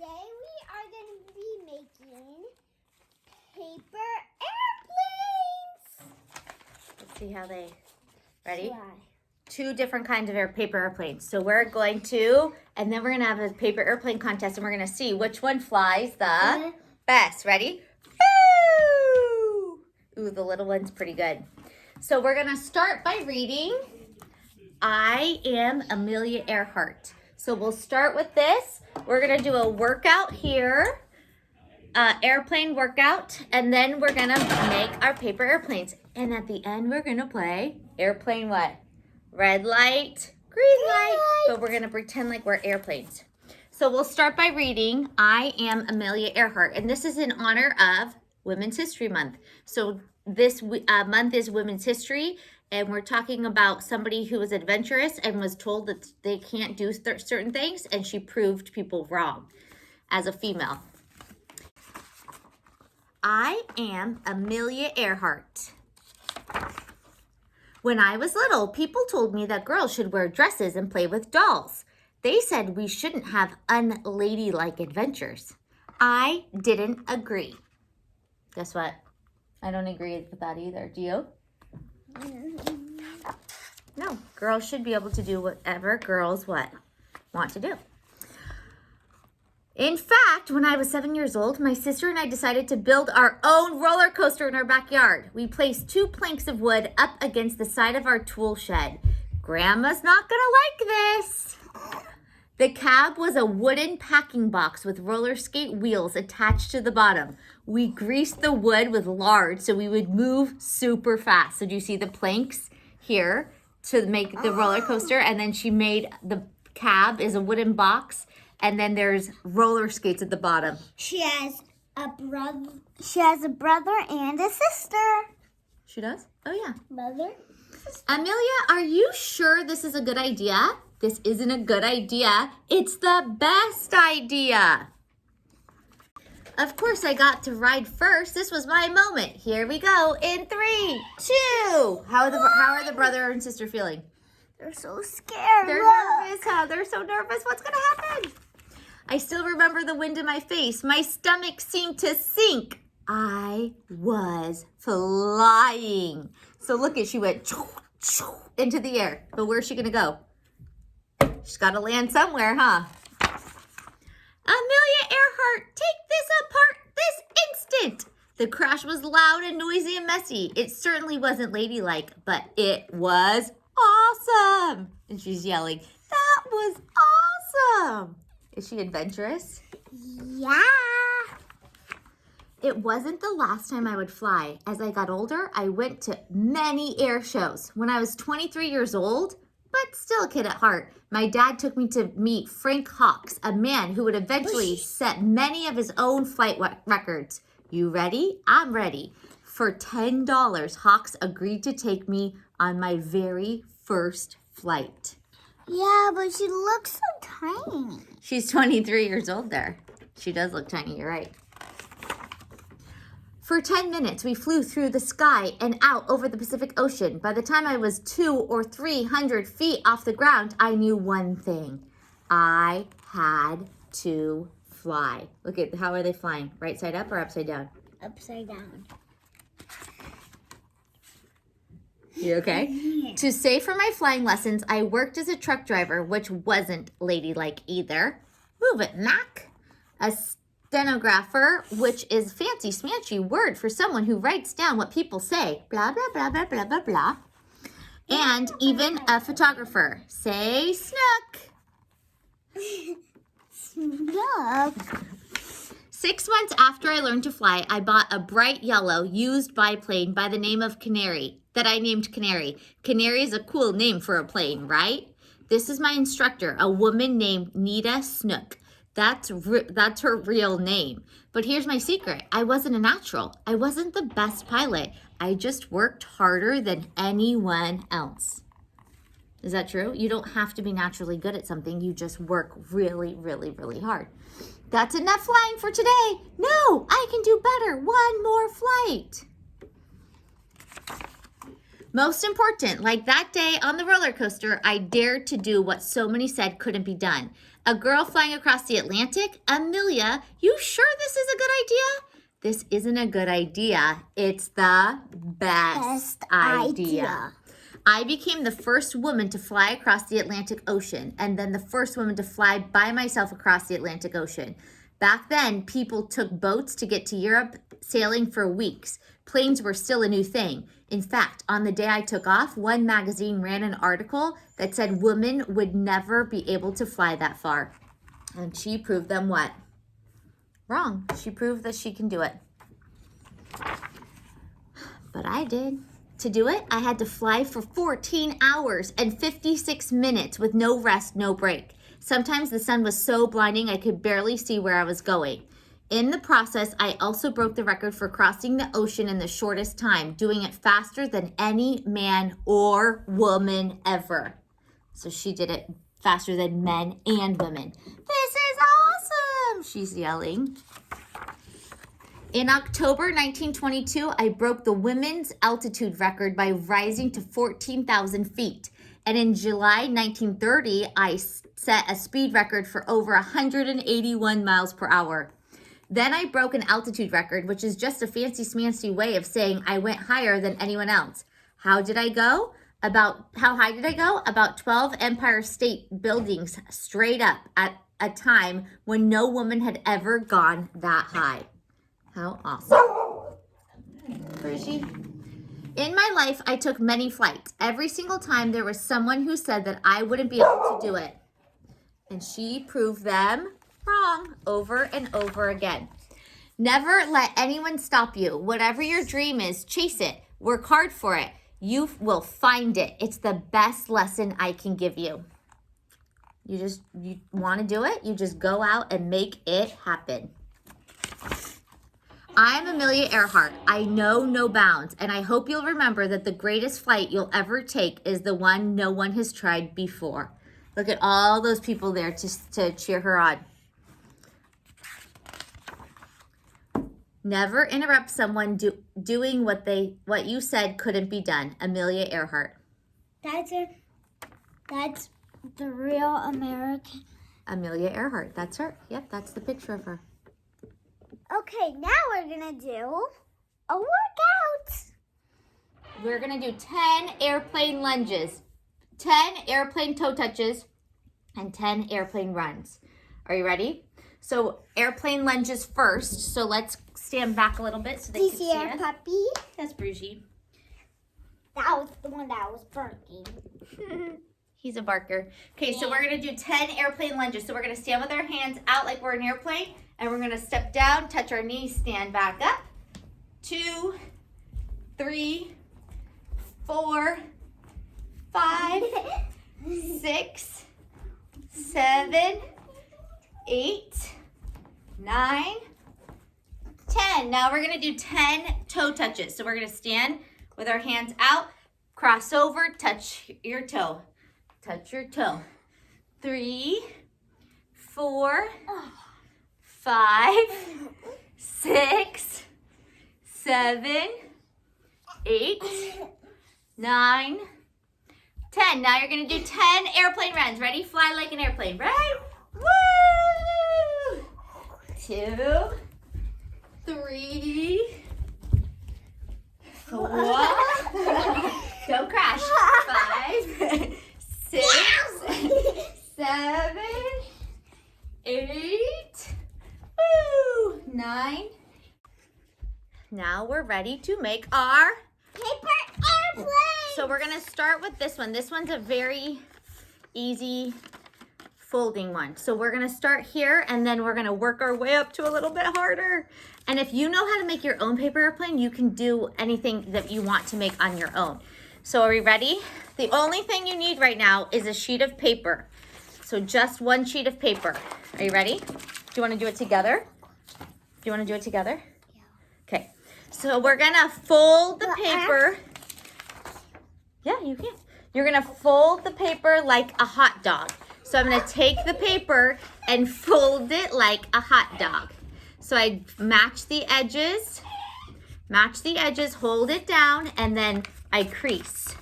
Today we are going to be making paper airplanes. Let's see how they, ready? Try. 2 different kinds of paper airplanes. So we're going to, and then we're going to have a paper airplane contest, and we're going to see which one flies the best. Ready? Woo! Ooh, the little one's pretty good. So we're going to start by reading I Am Amelia Earhart. So we'll start with this. We're going to do a workout here, airplane workout, and then we're going to make our paper airplanes. And at the end, we're going to play airplane what? Red light, green light, but we're going to pretend like we're airplanes. So we'll start by reading I Am Amelia Earhart, and this is in honor of Women's History Month. So this month is Women's History, and we're talking about somebody who was adventurous and was told that they can't do certain things, and she proved people wrong as a female. I am Amelia Earhart. When I was little, people told me that girls should wear dresses and play with dolls. They said we shouldn't have unladylike adventures. I didn't agree. Guess what? I don't agree with that either. Do you? No, girls should be able to do whatever girls want to do. In fact, when I was 7 years old, my sister and I decided to build our own roller coaster in our backyard. We placed 2 planks of wood up against the side of our tool shed. Grandma's not gonna like this. The cab was a wooden packing box with roller skate wheels attached to the bottom. We greased the wood with lard so we would move super fast. So do you see the planks here to make the roller coaster? And then she made the cab is a wooden box. And then there's roller skates at the bottom. She has a brother. She has a brother and a sister. She does? Oh, yeah. Brother. Amelia, are you sure this is a good idea? This isn't a good idea. It's the best idea. Of course, I got to ride first. This was my moment. Here we go. In 3, 2. How are the brother and sister feeling? They're so scared. They're nervous, huh? They're so nervous. What's going to happen? I still remember the wind in my face. My stomach seemed to sink. I was flying. So look at, she went into the air. But where's she going to go? She's got to land somewhere, huh? Amelia Earhart, take this apart this instant. The crash was loud and noisy and messy. It certainly wasn't ladylike, but it was awesome. And she's yelling, that was awesome. Is she adventurous? Yeah. It wasn't the last time I would fly. As I got older, I went to many air shows. When I was 23 years old, but still a kid at heart, my dad took me to meet Frank Hawks, a man who would eventually set many of his own flight records. You ready? I'm ready. For $10, Hawks agreed to take me on my very first flight. Yeah, but she looks so tiny. She's 23 years old there. She does look tiny, you're right. For 10 minutes, we flew through the sky and out over the Pacific Ocean. By the time I was 200 or 300 feet off the ground, I knew one thing. I had to fly. Look at, how are they flying? Right side up or upside down? Upside down. You okay? To save for my flying lessons, I worked as a truck driver, which wasn't ladylike either. Move it, Mac. A stenographer, which is fancy smancy word for someone who writes down what people say. Blah, blah, blah, blah, blah, blah, blah. And even a photographer. Say snook. Snook. 6 months after I learned to fly, I bought a bright yellow used biplane by the name of Canary that I named Canary. Canary is a cool name for a plane, right? This is my instructor, a woman named Nita Snook. That's her real name. But here's my secret. I wasn't a natural. I wasn't the best pilot. I just worked harder than anyone else. Is that true? You don't have to be naturally good at something. You just work really, really, really hard. That's enough flying for today. No, I can do better. One more flight. Most important, like that day on the roller coaster, I dared to do what so many said couldn't be done. A girl flying across the Atlantic? Amelia, you sure this is a good idea? This isn't a good idea. It's the best idea. I became the first woman to fly across the Atlantic Ocean, and then the first woman to fly by myself across the Atlantic Ocean. Back then, people took boats to get to Europe, sailing for weeks. Planes were still a new thing. In fact, on the day I took off, one magazine ran an article that said women would never be able to fly that far. And she proved them what? Wrong. She proved that she can do it. But I did. To do it, I had to fly for 14 hours and 56 minutes with no rest, no break. Sometimes the sun was so blinding I could barely see where I was going. In the process, I also broke the record for crossing the ocean in the shortest time, doing it faster than any man or woman ever. So she did it faster than men and women. This is awesome, she's yelling. In October 1922, I broke the women's altitude record by rising to 14,000 feet. And in July 1930, I set a speed record for over 181 miles per hour. Then I broke an altitude record, which is just a fancy-smancy way of saying I went higher than anyone else. How did I go? How high did I go? About 12 Empire State Buildings straight up at a time when no woman had ever gone that high. How awesome. Bridgie. In my life, I took many flights. Every single time there was someone who said that I wouldn't be able to do it. And she proved them wrong over and over again. Never let anyone stop you. Whatever your dream is, chase it. Work hard for it. You will find it. It's the best lesson I can give you. You want to do it? You just go out and make it happen. I'm Amelia Earhart. I know no bounds, and I hope you'll remember that the greatest flight you'll ever take is the one no one has tried before. Look at all those people there to cheer her on. Never interrupt someone doing what you said couldn't be done. Amelia Earhart. That's the real American. Amelia Earhart. That's her. Yep, that's the picture of her. Okay, now we're gonna do a workout. We're gonna do 10 airplane lunges, 10 airplane toe touches, and 10 airplane runs. Are you ready? So airplane lunges first. So let's stand back a little bit so they can see us. Puppy? That's Bougie. That was the one that was barking. He's a barker. Okay, so we're gonna do 10 airplane lunges. So we're gonna stand with our hands out like we're an airplane, and we're gonna step down, touch our knees, stand back up. 2, 3, 4, 5, 6, 7, 8, 9, 10. Now we're gonna do 10 toe touches. So we're gonna stand with our hands out, cross over, touch your toe. Touch your toe. 3, 4, 5, 6, 7, 8, 9, 10. Now you're gonna do 10 airplane runs. Ready? Fly like an airplane. Right? Woo! 2, 3, 4. Don't crash. 5, 6, 7, 8, 9. Now we're ready to make our Paper airplane. So we're gonna start with this one. This one's a very easy folding one. So we're gonna start here and then we're gonna work our way up to a little bit harder. And if you know how to make your own paper airplane, you can do anything that you want to make on your own. So are we ready? The only thing you need right now is a sheet of paper. So just one sheet of paper. Are you ready? Do you want to do it together? Do you want to do it together? Yeah. Okay. So we're gonna fold the paper. Yeah, you can. You're gonna fold the paper like a hot dog. So I'm gonna take the paper and fold it like a hot dog. So I match the edges, hold it down, and then I crease.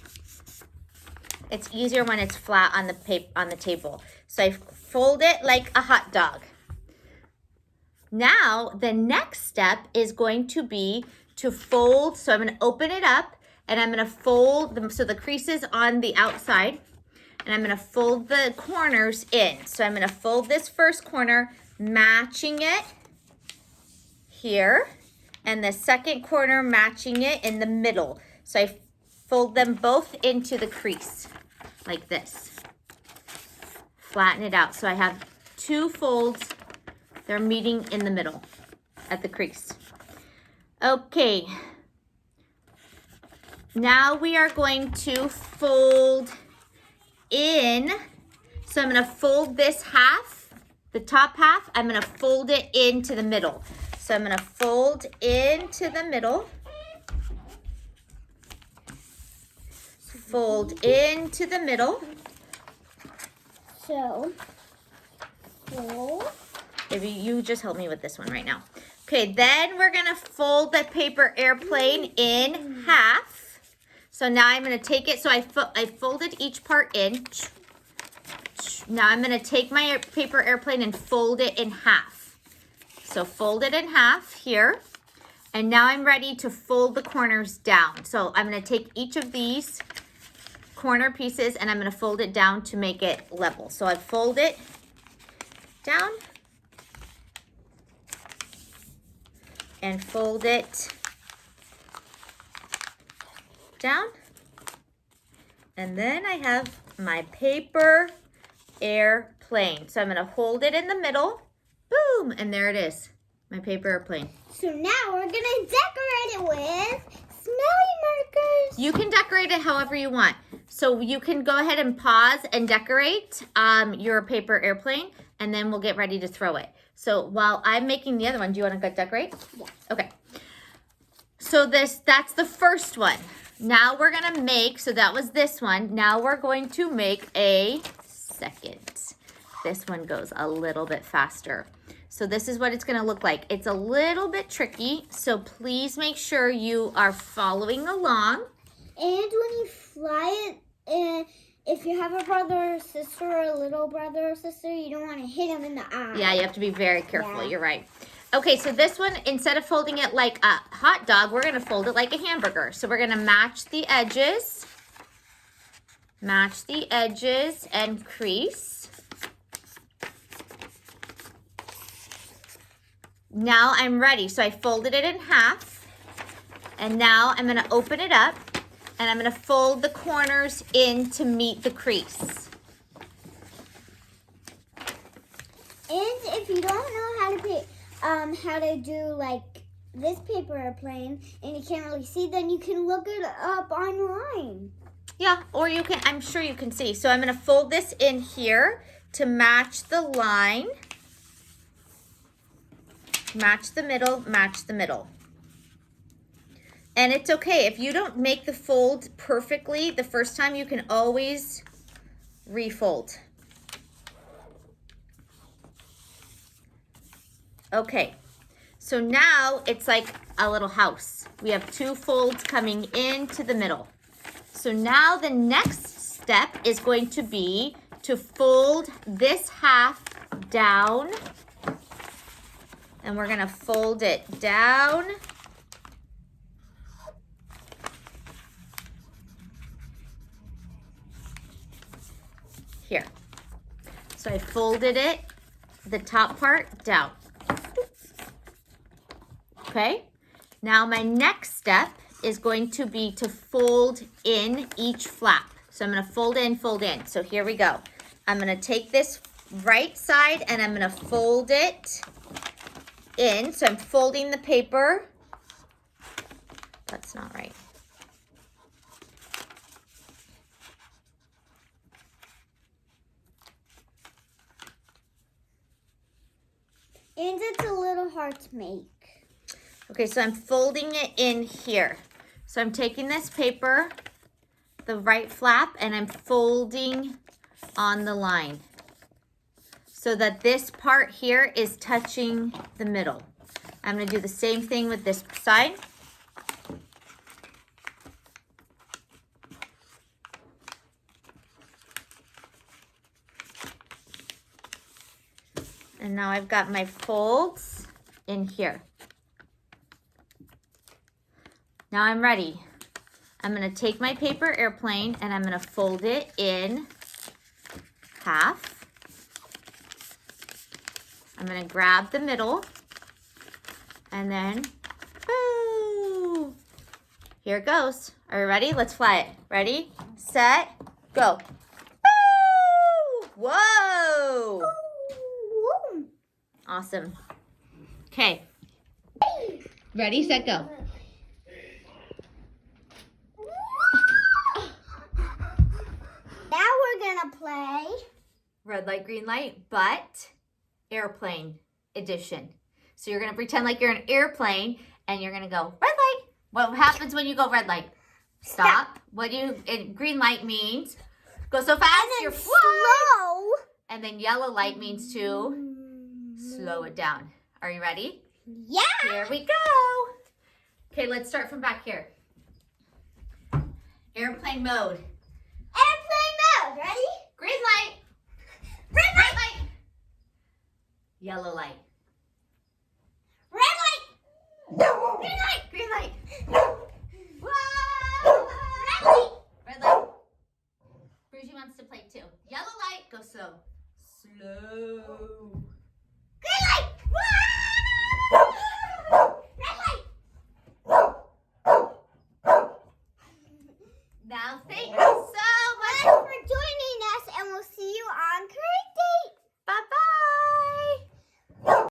It's easier when it's flat on the table. So I fold it like a hot dog. Now, the next step is going to be to fold. So I'm going to open it up and I'm going to fold them. So the creases on the outside, and I'm going to fold the corners in. So I'm going to fold this first corner, matching it here, and the second corner matching it in the middle. So I fold them both into the crease like this. Flatten it out. So I have two folds. They're meeting in the middle at the crease. Okay. Now we are going to fold in. So I'm going to fold this half, the top half, I'm going to fold it into the middle. So I'm going to fold into the middle. Fold into the middle. So, fold. Maybe you just help me with this one right now. Okay, then we're gonna fold the paper airplane in half. So now I'm gonna take it, so I folded each part in. Now I'm gonna take my paper airplane and fold it in half. So fold it in half here. And now I'm ready to fold the corners down. So I'm gonna take each of these corner pieces and I'm going to fold it down to make it level. So I fold it down and fold it down, and then I have my paper airplane. So I'm going to hold it in the middle, boom, and there it is, my paper airplane. So now we're going to decorate it with smelly markers. You can decorate it however you want. So you can go ahead and pause and decorate your paper airplane, and then we'll get ready to throw it. So while I'm making the other one, do you want to go decorate? Yeah. Okay. So that's the first one. Now we're going to make, so that was this one. Now we're going to make a second. This one goes a little bit faster. So this is what it's going to look like. It's a little bit tricky, so please make sure you are following along. And when you fly it, if you have a brother or sister or a little brother or sister, you don't want to hit them in the eye. Yeah, you have to be very careful. Yeah. You're right. Okay, so this one, instead of folding it like a hot dog, we're going to fold it like a hamburger. So we're going to match the edges and crease. Now I'm ready. So I folded it in half, and now I'm going to open it up, and I'm going to fold the corners in to meet the crease. And if you don't know how to do like this paper airplane and you can't really see, then you can look it up online. Yeah, or you can, I'm sure you can see. So I'm going to fold this in here to match the line. Match the middle, match the middle. And it's okay. If you don't make the fold perfectly the first time, you can always refold. Okay, so now it's like a little house. We have two folds coming into the middle. So now the next step is going to be to fold this half down. And we're going to fold it down. Here. So I folded it, the top part down. Okay. Now my next step is going to be to fold in each flap. So I'm going to fold in. So here we go. I'm going to take this right side and I'm going to fold it in. So I'm folding the paper. That's not right. And it's a little hard to make. Okay, so I'm folding it in here. So I'm taking this paper, the right flap, and I'm folding on the line so that this part here is touching the middle. I'm going to do the same thing with this side. And now I've got my folds in here. Now I'm ready. I'm gonna take my paper airplane and I'm gonna fold it in half. I'm gonna grab the middle and then, boo! Here it goes. Are you ready? Let's fly it. Ready, set, go. Boo! Whoa! Awesome. Okay. Ready, set, go. Now we're gonna play Red light, green light, but airplane edition. So you're gonna pretend like you're an airplane and you're gonna go red light. What happens when you go red light? Stop. Green light means go so fast you're slow. And then yellow light means to slow it down. Are you ready? Yeah. Here we go. Okay, let's start from back here. Airplane mode. Airplane mode. Ready? Green light. Red light. Yellow light. Red light. Green light. Green light. Whoa. Red light. Red light. Bridgie wants to play too. Yellow light. Go slow. Slow. Green light. Whoa. Red light. Now think.